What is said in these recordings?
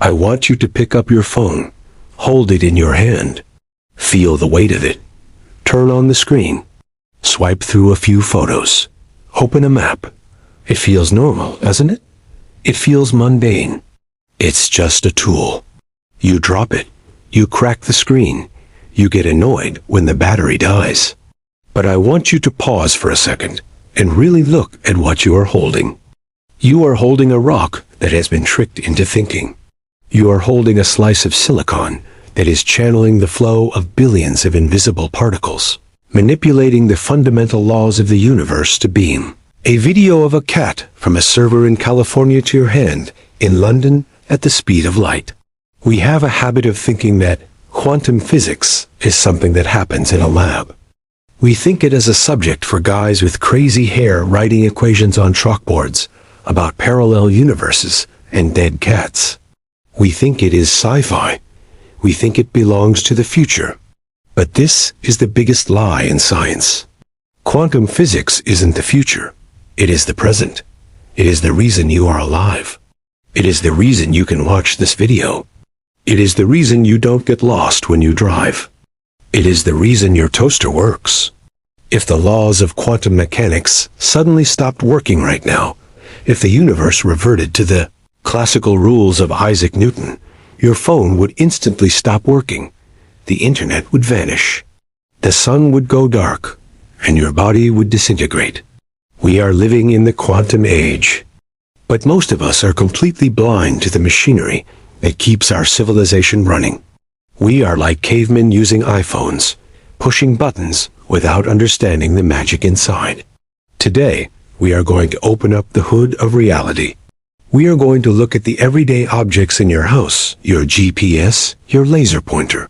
I want you to pick up your phone, hold it in your hand, feel the weight of it, turn on the screen, swipe through a few photos, open a map. It feels normal, doesn't it? It feels mundane. It's just a tool. You drop it, you crack the screen, you get annoyed when the battery dies. But I want you to pause for a second and really look at what you are holding. You are holding a rock that has been tricked into thinking. You are holding a slice of silicon that is channeling the flow of billions of invisible particles, manipulating the fundamental laws of the universe to beam. A video of a cat from a server in California to your hand in London at the speed of light. We have a habit of thinking that quantum physics is something that happens in a lab. We think it as a subject for guys with crazy hair writing equations on chalkboards about parallel universes and dead cats. We think it is sci-fi. We think it belongs to the future. But this is the biggest lie in science. Quantum physics isn't the future. It is the present. It is the reason you are alive. It is the reason you can watch this video. It is the reason you don't get lost when you drive. It is the reason your toaster works. If the laws of quantum mechanics suddenly stopped working right now, if the universe reverted to the classical rules of Isaac Newton, your phone would instantly stop working. The internet would vanish. The sun would go dark, and your body would disintegrate. We are living in the quantum age. But most of us are completely blind to the machinery that keeps our civilization running. We are like cavemen using iPhones, pushing buttons without understanding the magic inside. Today, we are going to open up the hood of reality. We are going to look at the everyday objects in your house, your GPS, your laser pointer,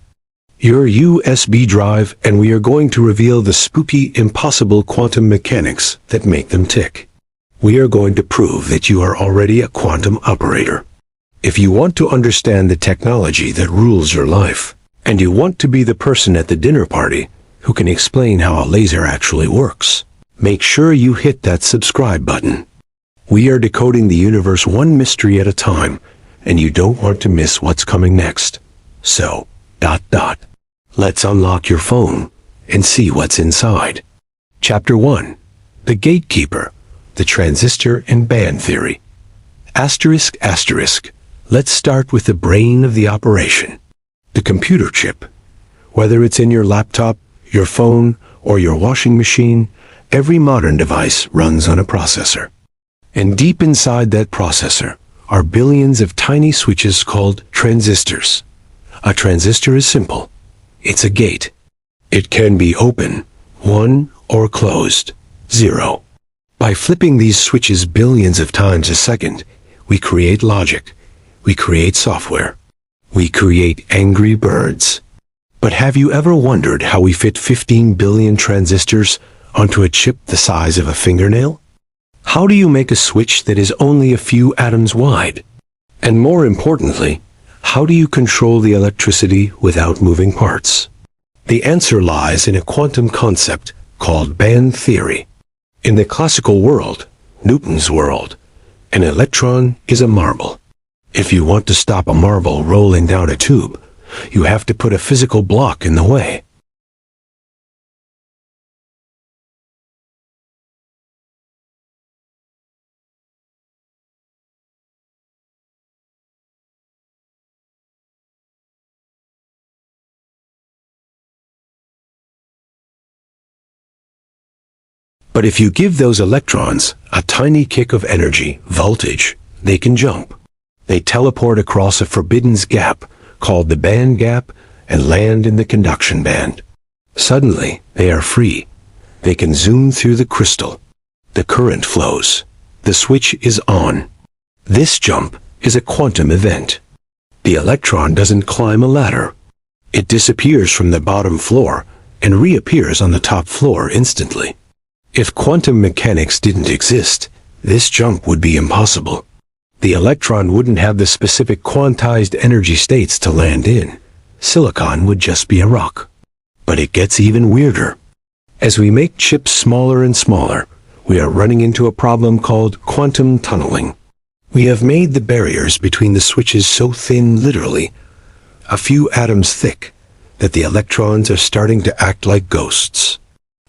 your USB drive, and we are going to reveal the spooky, impossible quantum mechanics that make them tick. We are going to prove that you are already a quantum operator. If you want to understand the technology that rules your life, and you want to be the person at the dinner party who can explain how a laser actually works, make sure you hit that subscribe button. We are decoding the universe one mystery at a time, and you don't want to miss what's coming next. So, let's unlock your phone and see what's inside. Chapter 1. The Gatekeeper, the Transistor and Band Theory. Asterisk, asterisk. Let's start with the brain of the operation. The computer chip. Whether it's in your laptop, your phone, or your washing machine, every modern device runs on a processor. And deep inside that processor are billions of tiny switches called transistors. A transistor is simple. It's a gate. It can be open, 1, or closed, 0. By flipping these switches billions of times a second, we create logic. We create software. We create angry birds. But have you ever wondered how we fit 15 billion transistors onto a chip the size of a fingernail? How do you make a switch that is only a few atoms wide? And more importantly, how do you control the electricity without moving parts? The answer lies in a quantum concept called band theory. In the classical world, Newton's world, an electron is a marble. If you want to stop a marble rolling down a tube, you have to put a physical block in the way. But if you give those electrons a tiny kick of energy, voltage, they can jump. They teleport across a forbidden gap called the band gap and land in the conduction band. Suddenly, they are free. They can zoom through the crystal. The current flows. The switch is on. This jump is a quantum event. The electron doesn't climb a ladder. It disappears from the bottom floor and reappears on the top floor instantly. If quantum mechanics didn't exist, this jump would be impossible. The electron wouldn't have the specific quantized energy states to land in. Silicon would just be a rock. But it gets even weirder. As we make chips smaller and smaller, we are running into a problem called quantum tunneling. We have made the barriers between the switches so thin, literally, a few atoms thick, that the electrons are starting to act like ghosts.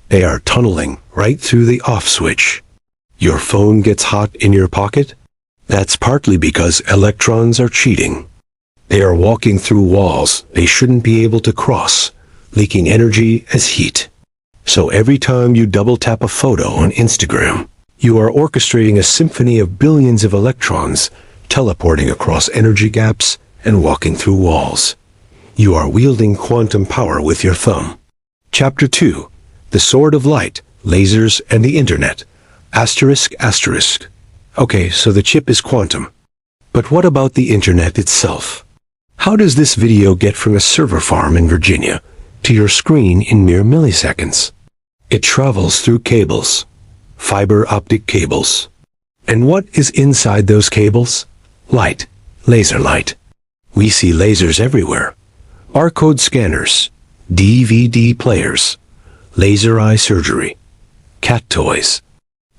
They are tunneling right through the off switch. Your phone gets hot in your pocket? That's partly because electrons are cheating. They are walking through walls they shouldn't be able to cross, leaking energy as heat. So every time you double tap a photo on Instagram, you are orchestrating a symphony of billions of electrons, teleporting across energy gaps and walking through walls. You are wielding quantum power with your thumb. Chapter 2. The Sword of Light, Lasers and the Internet. Asterisk, asterisk. Okay, so the chip is quantum. But what about the Internet itself? How does this video get from a server farm in Virginia to your screen in mere milliseconds? It travels through cables. Fiber optic cables. And what is inside those cables? Light. Laser light. We see lasers everywhere. Barcode scanners. DVD players. Laser eye surgery. Cat toys.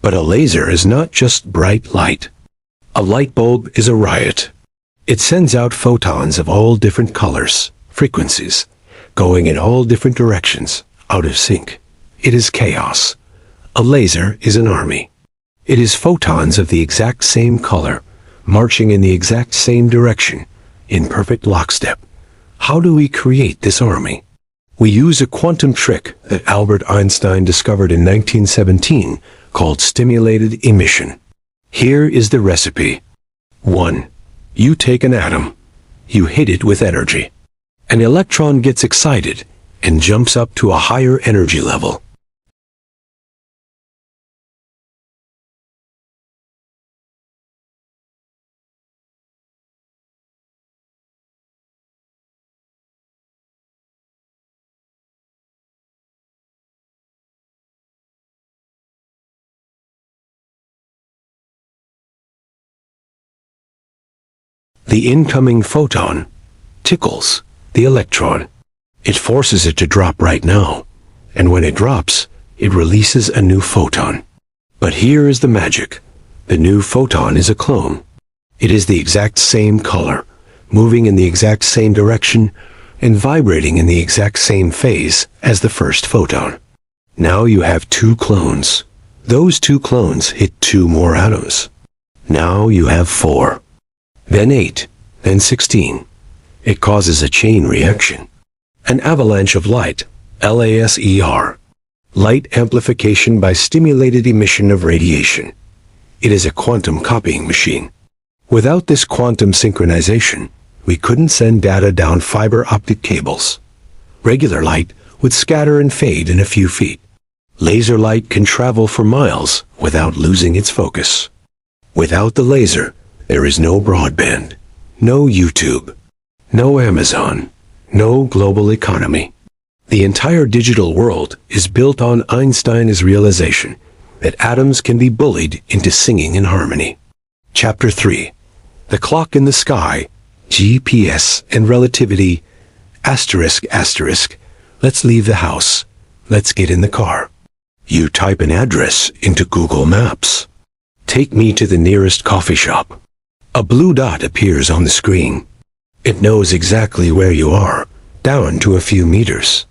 But a laser is not just bright light. A light bulb is a riot. It sends out photons of all different colors, frequencies, going in all different directions, out of sync. It is chaos. A laser is an army. It is photons of the exact same color, marching in the exact same direction, in perfect lockstep. How do we create this army? We use a quantum trick that Albert Einstein discovered in 1917 called stimulated emission. Here is the recipe. 1. You take an atom. You hit it with energy. An electron gets excited and jumps up to a higher energy level. The incoming photon tickles the electron. It forces it to drop right now, and when it drops, it releases a new photon. But here is the magic. The new photon is a clone. It is the exact same color, moving in the exact same direction, and vibrating in the exact same phase as the first photon. Now you have two clones. Those two clones hit two more atoms. Now you have 4. Then 8, then 16. It causes a chain reaction. An avalanche of light, LASER. Light amplification by stimulated emission of radiation. It is a quantum copying machine. Without this quantum synchronization, we couldn't send data down fiber optic cables. Regular light would scatter and fade in a few feet. Laser light can travel for miles without losing its focus. Without the laser, there is no broadband, no YouTube, no Amazon, no global economy. The entire digital world is built on Einstein's realization that atoms can be bullied into singing in harmony. Chapter 3. The Clock in the Sky, GPS and Relativity, asterisk, asterisk. Let's leave the house. Let's get in the car. You type an address into Google Maps. Take me to the nearest coffee shop. A blue dot appears on the screen. It knows exactly where you are, down to a few meters.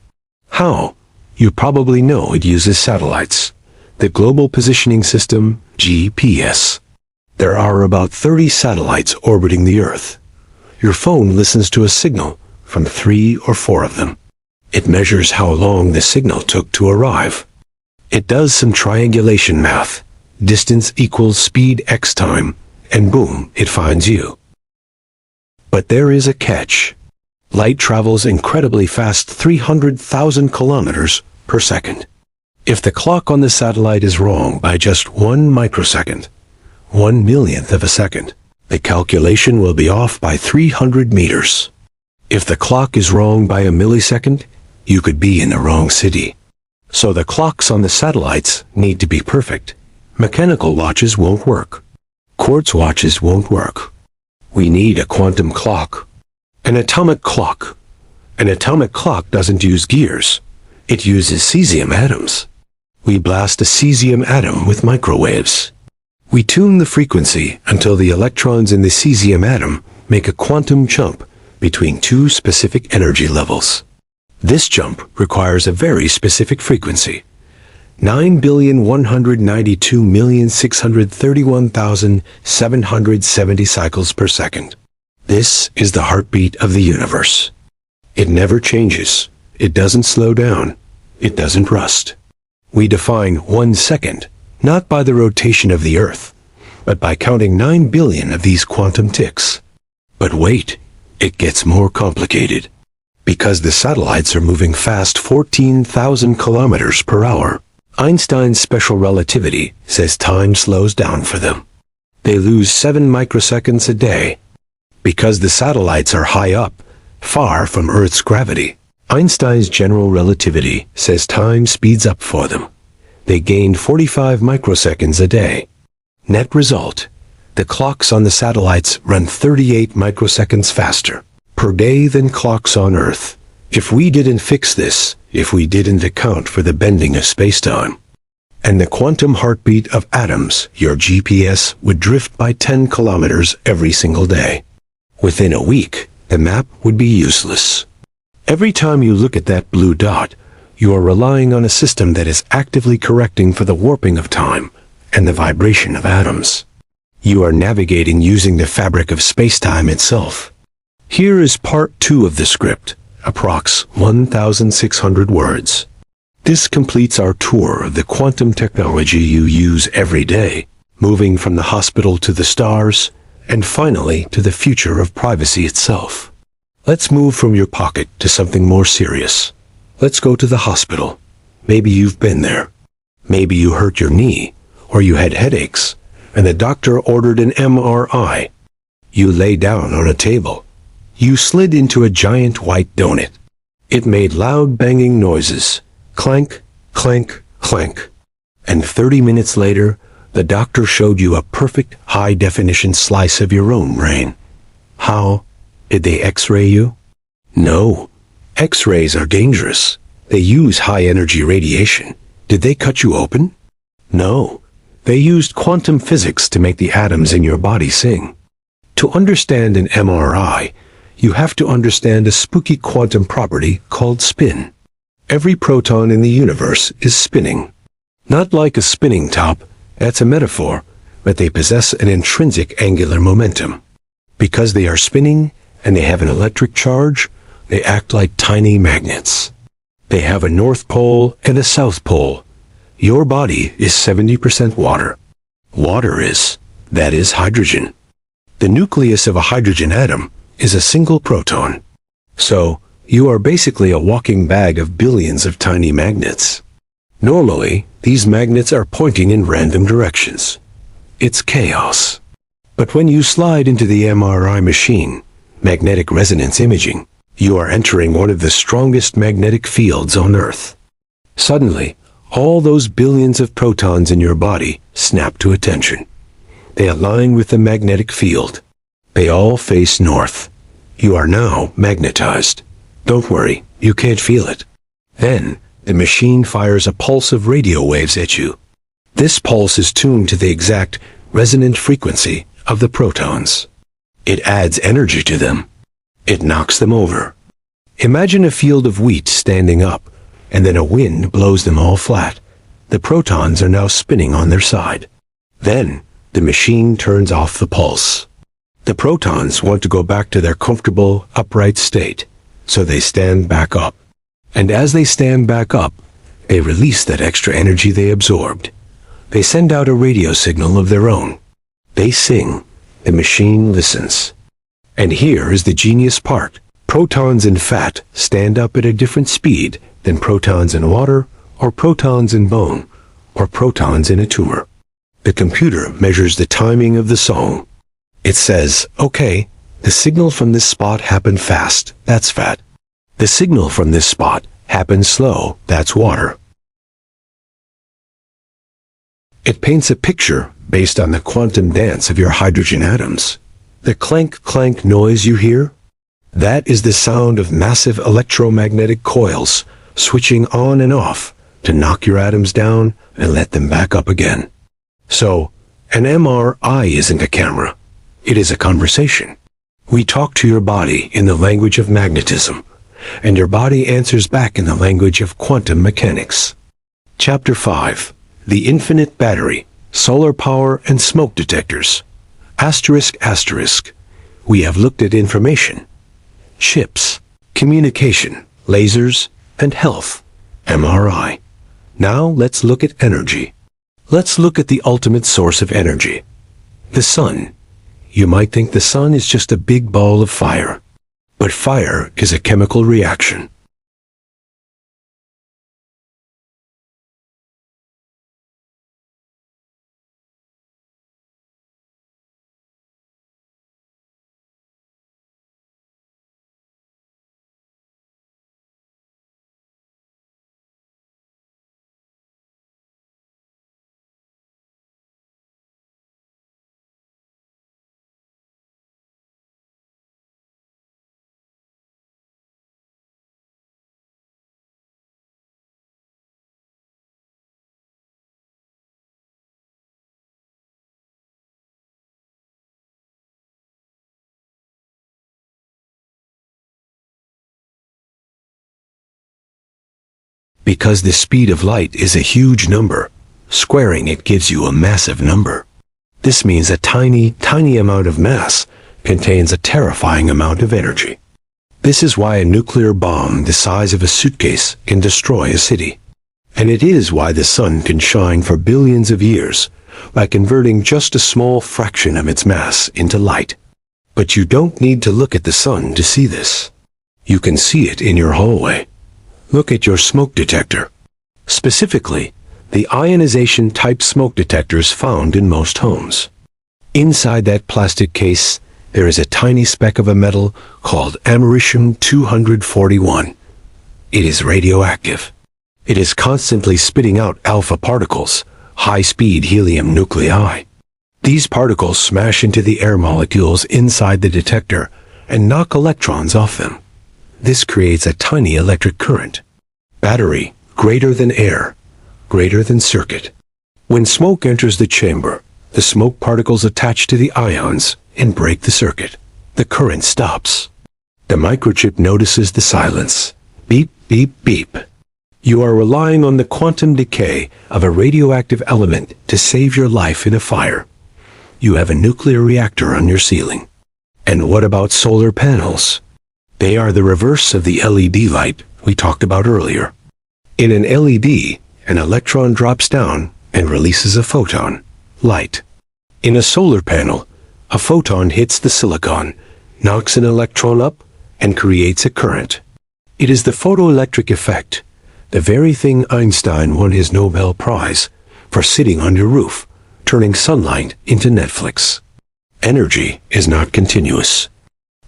How? You probably know it uses satellites. The Global Positioning System, GPS. There are about 30 satellites orbiting the Earth. Your phone listens to a signal from 3 or 4 of them. It measures how long the signal took to arrive. It does some triangulation math. Distance equals speed x time, and boom, it finds you. But there is a catch. Light travels incredibly fast, 300,000 kilometers per second. If the clock on the satellite is wrong by just 1 microsecond, 1/1,000,000th of a second, the calculation will be off by 300 meters. If the clock is wrong by a millisecond, you could be in the wrong city. So the clocks on the satellites need to be perfect. Mechanical watches won't work. Quartz watches won't work. We need a quantum clock. An atomic clock. An atomic clock doesn't use gears. It uses cesium atoms. We blast a cesium atom with microwaves. We tune the frequency until the electrons in the cesium atom make a quantum jump between two specific energy levels. This jump requires a very specific frequency, 9,192,631,770 cycles per second. This is the heartbeat of the universe. It never changes. It doesn't slow down. It doesn't rust. We define 1 second, not by the rotation of the Earth, but by counting 9 billion of these quantum ticks. But wait, it gets more complicated. Because the satellites are moving fast 14,000 kilometers per hour, Einstein's special relativity says time slows down for them. They lose 7 microseconds a day. Because the satellites are high up, far from Earth's gravity, Einstein's general relativity says time speeds up for them. They gain 45 microseconds a day. Net result, the clocks on the satellites run 38 microseconds faster per day than clocks on Earth. If we didn't fix this, if we didn't account for the bending of spacetime and the quantum heartbeat of atoms, your GPS would drift by 10 kilometers every single day. Within a week, the map would be useless. Every time you look at that blue dot, you are relying on a system that is actively correcting for the warping of time and the vibration of atoms. You are navigating using the fabric of spacetime itself. Here is part 2 of the script, approx 1,600 words. This completes our tour of the quantum technology you use every day, moving from the hospital to the stars, and finally to the future of privacy itself. Let's move from your pocket to something more serious. Let's go to the hospital. Maybe you've been there. Maybe you hurt your knee, or you had headaches, and the doctor ordered an MRI. You lay down on a table. You slid into a giant white donut. It made loud banging noises. Clank, clank, clank. And 30 minutes later, the doctor showed you a perfect high-definition slice of your own brain. How? Did they X-ray you? No. X-rays are dangerous. They use high-energy radiation. Did they cut you open? No. They used quantum physics to make the atoms in your body sing. To understand an MRI, you have to understand a spooky quantum property called spin. Every proton in the universe is spinning. Not like a spinning top, that's a metaphor, but they possess an intrinsic angular momentum. Because they are spinning and they have an electric charge, they act like tiny magnets. They have a north pole and a south pole. Your body is 70% water. Water that is hydrogen. The nucleus of a hydrogen atom is a single proton. So, you are basically a walking bag of billions of tiny magnets. Normally, these magnets are pointing in random directions. It's chaos. But when you slide into the MRI machine, magnetic resonance imaging, you are entering one of the strongest magnetic fields on Earth. Suddenly, all those billions of protons in your body snap to attention. They align with the magnetic field. They all face north. You are now magnetized. Don't worry, you can't feel it. Then, the machine fires a pulse of radio waves at you. This pulse is tuned to the exact resonant frequency of the protons. It adds energy to them. It knocks them over. Imagine a field of wheat standing up, and then a wind blows them all flat. The protons are now spinning on their side. Then, the machine turns off the pulse. The protons want to go back to their comfortable, upright state, so they stand back up. And as they stand back up, they release that extra energy they absorbed. They send out a radio signal of their own. They sing. The machine listens. And here is the genius part. Protons in fat stand up at a different speed than protons in water, or protons in bone, or protons in a tumor. The computer measures the timing of the song. It says, okay, the signal from this spot happened fast, that's fat. The signal from this spot happened slow, that's water. It paints a picture based on the quantum dance of your hydrogen atoms. The clank-clank noise you hear? That is the sound of massive electromagnetic coils switching on and off to knock your atoms down and let them back up again. So, An MRI isn't a camera. It is a conversation. We talk to your body in the language of magnetism, and your body answers back in the language of quantum mechanics. Chapter 5. The Infinite Battery, Solar Power and Smoke Detectors. Asterisk asterisk. We have looked at information, chips, communication, lasers, and health, MRI. Now let's look at energy. Let's look at the ultimate source of energy, the sun. You might think the sun is just a big ball of fire, but fire is a chemical reaction. Because the speed of light is a huge number, squaring it gives you a massive number. This means a tiny, tiny amount of mass contains a terrifying amount of energy. This is why a nuclear bomb the size of a suitcase can destroy a city. And it is why the sun can shine for billions of years by converting just a small fraction of its mass into light. But you don't need to look at the sun to see this. You can see it in your hallway. Look at your smoke detector. Specifically, the ionization type smoke detectors found in most homes. Inside that plastic case, there is a tiny speck of a metal called americium-241. It is radioactive. It is constantly spitting out alpha particles, high-speed helium nuclei. These particles smash into the air molecules inside the detector and knock electrons off them. This creates a tiny electric current. Battery, greater than air, greater than circuit. When smoke enters the chamber, the smoke particles attach to the ions and break the circuit. The current stops. The microchip notices the silence. Beep, beep, beep. You are relying on the quantum decay of a radioactive element to save your life in a fire. You have a nuclear reactor on your ceiling. And what about solar panels? They are the reverse of the LED light we talked about earlier. In an LED, an electron drops down and releases a photon, light. In a solar panel, a photon hits the silicon, knocks an electron up, and creates a current. It is the photoelectric effect, the very thing Einstein won his Nobel Prize for sitting on your roof, turning sunlight into Netflix. Energy is not continuous.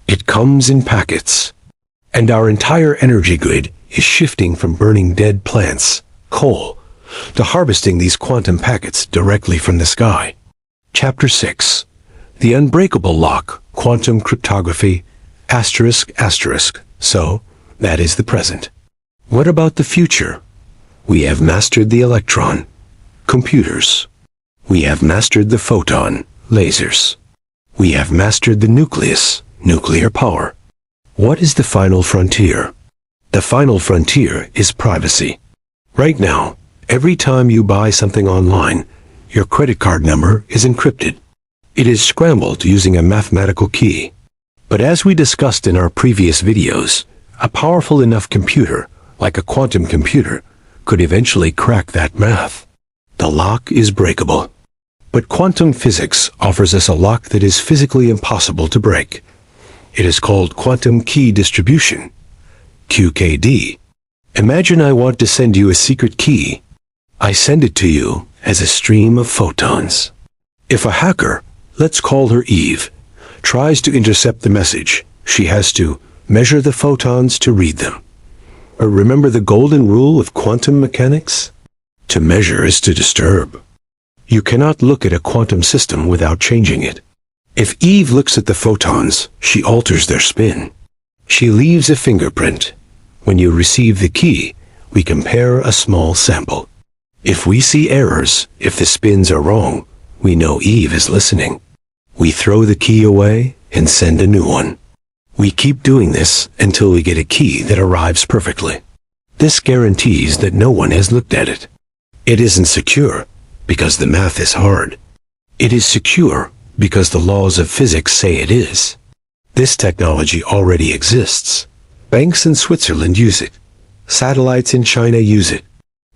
It comes in packets. And our entire energy grid is shifting from burning dead plants, coal, to harvesting these quantum packets directly from the sky. Chapter 6. The Unbreakable Lock, Quantum Cryptography, asterisk asterisk. So, that is the present. What about the future? We have mastered the electron, computers. We have mastered the photon, lasers. We have mastered the nucleus, nuclear power. What is the final frontier? The final frontier is privacy. Right now, every time you buy something online, your credit card number is encrypted. It is scrambled using a mathematical key. But as we discussed in our previous videos, a powerful enough computer, like a quantum computer, could eventually crack that math. The lock is breakable. But quantum physics offers us a lock that is physically impossible to break. It is called quantum key distribution, QKD. Imagine I want to send you a secret key. I send it to you as a stream of photons. If a hacker, let's call her Eve, tries to intercept the message, she has to measure the photons to read them. Or remember the golden rule of quantum mechanics? To measure is to disturb. You cannot look at a quantum system without changing it. If Eve looks at the photons, she alters their spin. She leaves a fingerprint. When you receive the key, we compare a small sample. If we see errors, if the spins are wrong, We know Eve is listening. We throw the key away and send a new one. We keep doing this until we get a key that arrives perfectly. This guarantees that no one has looked at it. It isn't secure because the math is hard. It is secure because the laws of physics say it is. This technology already exists. Banks in Switzerland use it. Satellites in China use it.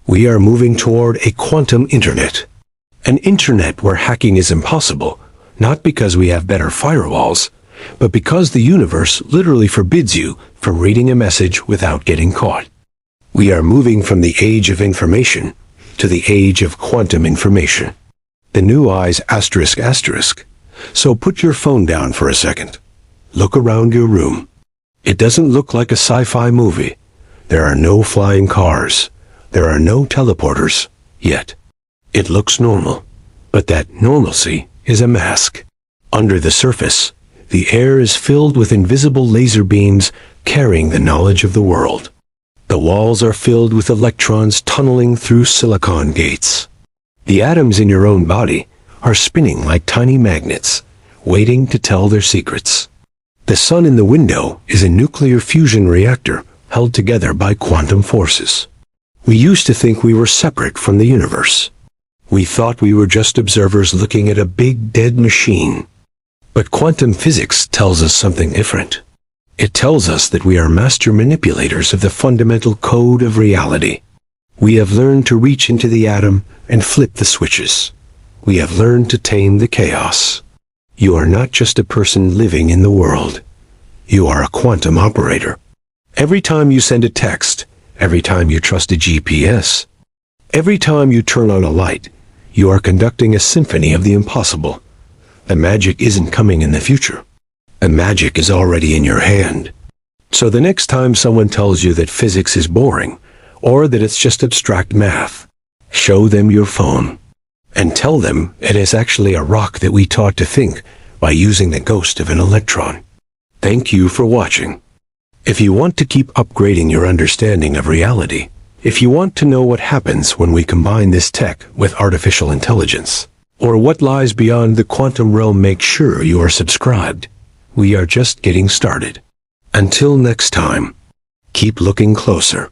We are moving toward a quantum internet. An internet where hacking is impossible, not because we have better firewalls, but because the universe literally forbids you from reading a message without getting caught. We are moving from the age of information to the age of quantum information. The new eyes asterisk asterisk. So put your phone down for a second. Look around your room. It doesn't look like a sci-fi movie. There are no flying cars. There are no teleporters yet. It looks normal, but that normalcy is a mask. Under the surface, the air is filled with invisible laser beams carrying the knowledge of the world. The walls are filled with electrons tunneling through silicon gates. The atoms in your own body are spinning like tiny magnets, waiting to tell their secrets. The sun in the window is a nuclear fusion reactor held together by quantum forces. We used to think we were separate from the universe. We thought we were just observers looking at a big dead machine. But quantum physics tells us something different. It tells us that we are master manipulators of the fundamental code of reality. We have learned to reach into the atom and flip the switches. We have learned to tame the chaos. You are not just a person living in the world. You are a quantum operator. Every time you send a text, every time you trust a GPS, every time you turn on a light, you are conducting a symphony of the impossible. The magic isn't coming in the future. The magic is already in your hand. So the next time someone tells you that physics is boring, or that it's just abstract math, show them your phone. And tell them it is actually a rock that we taught to think by using the ghost of an electron. Thank you for watching. If you want to keep upgrading your understanding of reality, if you want to know what happens when we combine this tech with artificial intelligence, or what lies beyond the quantum realm, make sure you are subscribed. We are just getting started. Until next time, keep looking closer.